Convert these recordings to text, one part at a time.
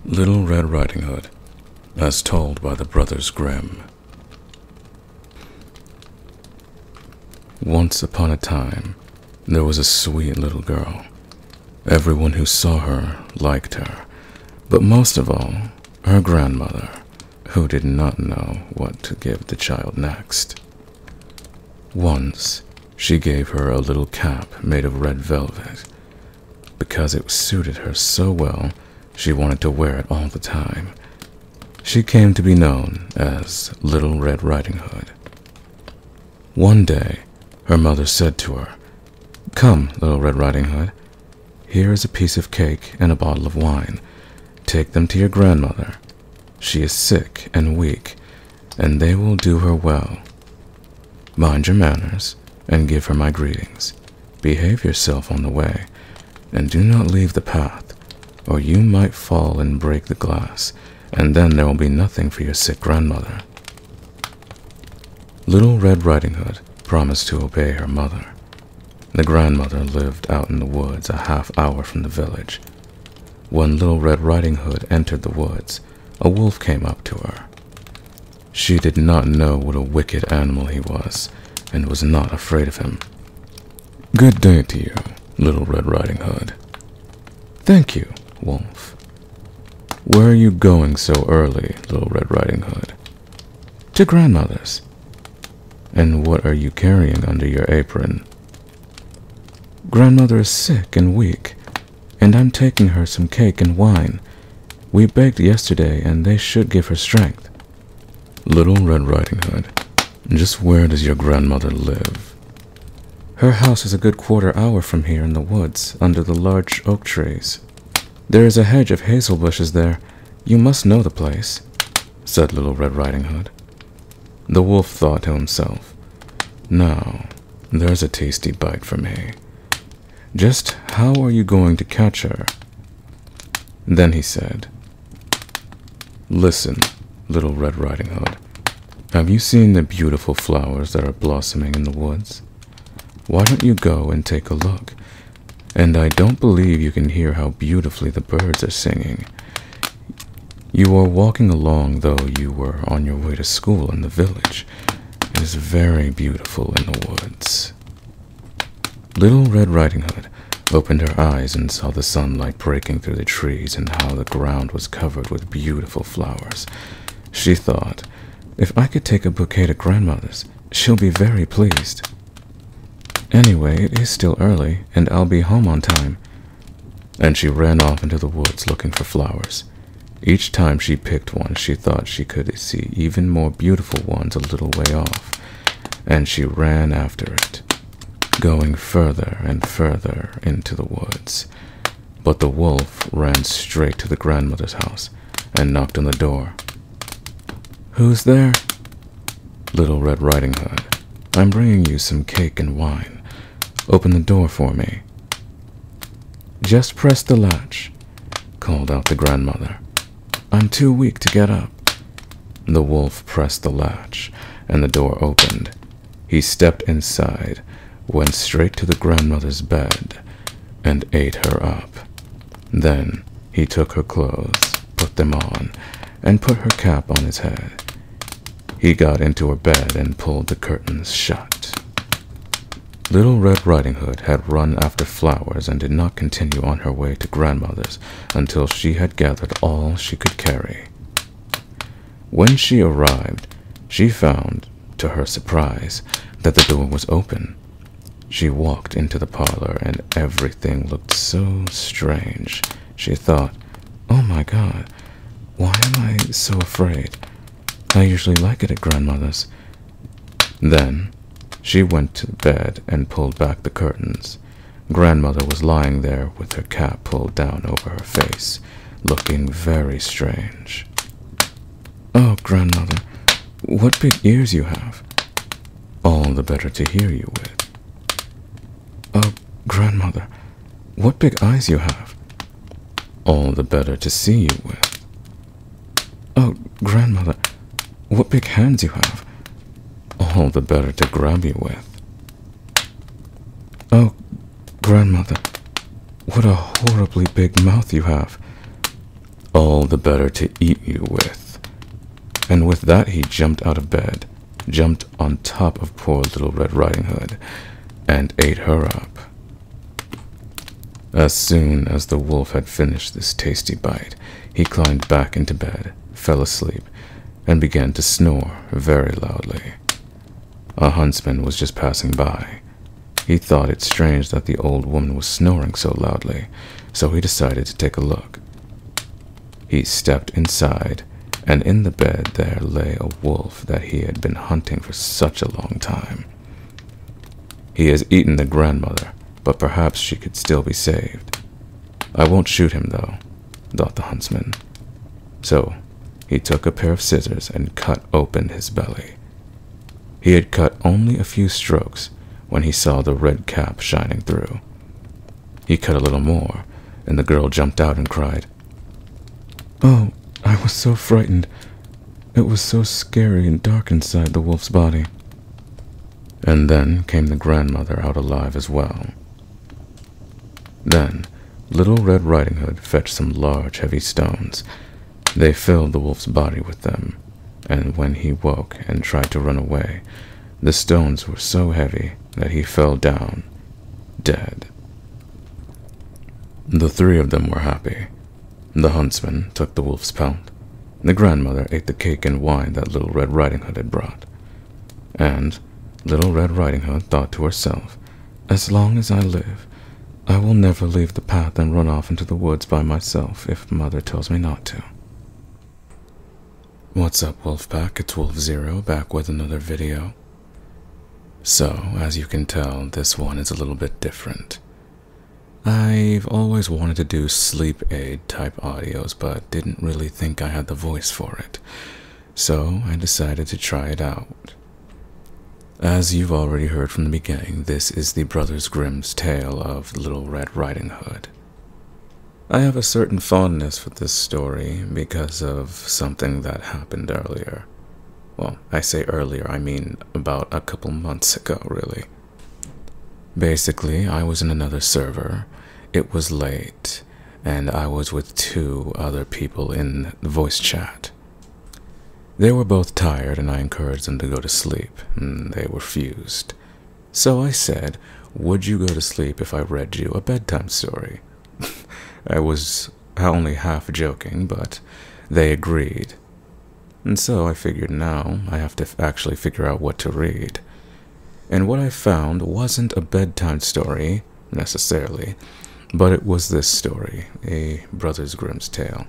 Little Red Riding Hood, as told by the Brothers Grimm. Once upon a time, there was a sweet little girl. Everyone who saw her liked her, but most of all, her grandmother, who did not know what to give the child next. Once, she gave her a little cap made of red velvet. Because it suited her so well, she wanted to wear it all the time. She came to be known as Little Red Riding Hood. One day, her mother said to her, "Come, Little Red Riding Hood. Here is a piece of cake and a bottle of wine. Take them to your grandmother. She is sick and weak, and they will do her well. Mind your manners and give her my greetings. Behave yourself on the way, and do not leave the path, or you might fall and break the glass, and then there will be nothing for your sick grandmother." Little Red Riding Hood promised to obey her mother. The grandmother lived out in the woods a half-hour from the village. When Little Red Riding Hood entered the woods, a wolf came up to her. She did not know what a wicked animal he was, and was not afraid of him. "Good day to you, Little Red Riding Hood." "Thank you, Wolf." "Where are you going so early, Little Red Riding Hood?" "To grandmother's." "And what are you carrying under your apron?" "Grandmother is sick and weak, and I'm taking her some cake and wine. We baked yesterday, and they should give her strength." "Little Red Riding Hood, just where does your grandmother live?" "Her house is a good quarter-hour from here in the woods, under the large oak trees. There is a hedge of hazel bushes there. You must know the place," said Little Red Riding Hood. The wolf thought to himself, "Now, there's a tasty bite for me. Just how are you going to catch her?" Then he said, "Listen, Little Red Riding Hood, have you seen the beautiful flowers that are blossoming in the woods? Why don't you go and take a look? And I don't believe you can hear how beautifully the birds are singing. You are walking along though you were on your way to school in the village. It is very beautiful in the woods." Little Red Riding Hood opened her eyes and saw the sunlight breaking through the trees and how the ground was covered with beautiful flowers. She thought, "If I could take a bouquet to grandmother's, she'll be very pleased. Anyway, it is still early, and I'll be home on time." And she ran off into the woods looking for flowers. Each time she picked one, she thought she could see even more beautiful ones a little way off, and she ran after it, going further and further into the woods. But the wolf ran straight to the grandmother's house and knocked on the door. "Who's there?" "Little Red Riding Hood, I'm bringing you some cake and wine. Open the door for me." "Just press the latch," called out the grandmother. "I'm too weak to get up." The wolf pressed the latch, and the door opened. He stepped inside, went straight to the grandmother's bed, and ate her up. Then he took her clothes, put them on, and put her cap on his head. He got into her bed and pulled the curtains shut. Little Red Riding Hood had run after flowers and did not continue on her way to grandmother's until she had gathered all she could carry. When she arrived, she found, to her surprise, that the door was open. She walked into the parlor and everything looked so strange. She thought, "Oh my God, why am I so afraid? I usually like it at grandmother's." Then she went to bed and pulled back the curtains. Grandmother was lying there with her cap pulled down over her face, looking very strange. "Oh, grandmother, what big ears you have." "All the better to hear you with." "Oh, grandmother, what big eyes you have." "All the better to see you with." "Oh, grandmother, what big hands you have." "All the better to grab you with." "Oh, grandmother, what a horribly big mouth you have." all the better to eat you with. And with that he jumped out of bed, jumped on top of poor Little Red Riding Hood, and ate her up. As soon as the wolf had finished this tasty bite, he climbed back into bed, fell asleep, and began to snore very loudly. A huntsman was just passing by. He thought it strange that the old woman was snoring so loudly, so he decided to take a look. He stepped inside, and in the bed there lay a wolf that he had been hunting for such a long time. He has eaten the grandmother, but perhaps she could still be saved. I won't shoot him, though, thought the huntsman. So he took a pair of scissors and cut open his belly. He had cut only a few strokes when he saw the red cap shining through. He cut a little more, and the girl jumped out and cried, "Oh, I was so frightened. It was so scary and dark inside the wolf's body." And then came the grandmother out alive as well. Then Little Red Riding Hood fetched some large, heavy stones. They filled the wolf's body with them, and when he woke and tried to run away, the stones were so heavy that he fell down, dead. The three of them were happy. The huntsman took the wolf's pelt. The grandmother ate the cake and wine that Little Red Riding Hood had brought. And Little Red Riding Hood thought to herself, "As long as I live, I will never leave the path and run off into the woods by myself if Mother tells me not to." What's up, Wolfpack? It's Wolf0 back with another video. So, as you can tell, this one is a little bit different. I've always wanted to do sleep aid type audios, but didn't really think I had the voice for it. So I decided to try it out. As you've already heard from the beginning, this is the Brothers Grimm's tale of Little Red Riding Hood. I have a certain fondness for this story because of something that happened earlier. Well, I say earlier, I mean about a couple months ago, really. Basically, I was in another server. It was late, and I was with two other people in the voice chat. They were both tired, and I encouraged them to go to sleep, and they refused. So I said, "Would you go to sleep if I read you a bedtime story?" I was only half joking, but they agreed. And so I figured now I have to actually figure out what to read. And what I found wasn't a bedtime story, necessarily, but it was this story, a Brothers Grimm's tale.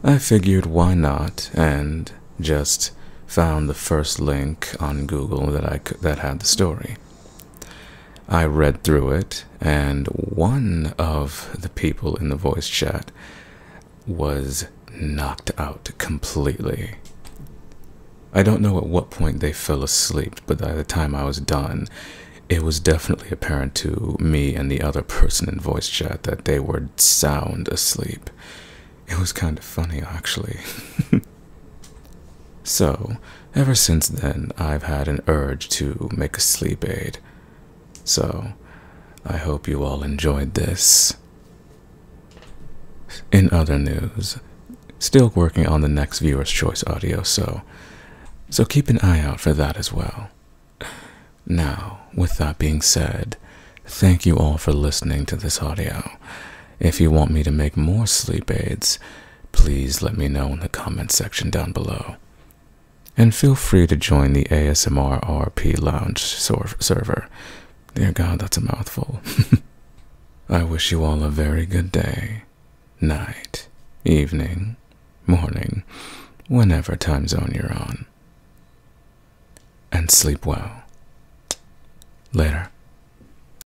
I figured why not, and just found the first link on Google that had the story. I read through it, and one of the people in the voice chat was knocked out completely. I don't know at what point they fell asleep, but by the time I was done, it was definitely apparent to me and the other person in voice chat that they were sound asleep. It was kind of funny, actually. So, ever since then, I've had an urge to make a sleep aid. So, I hope you all enjoyed this. In other news, still working on the next viewer's choice audio, so keep an eye out for that as well. Now, with that being said, thank you all for listening to this audio. If you want me to make more sleep aids, please let me know in the comment section down below. And feel free to join the ASMR RP Lounge server. Dear God, that's a mouthful. I wish you all a very good day, night, evening, morning, whenever time zone you're on. And sleep well. Later.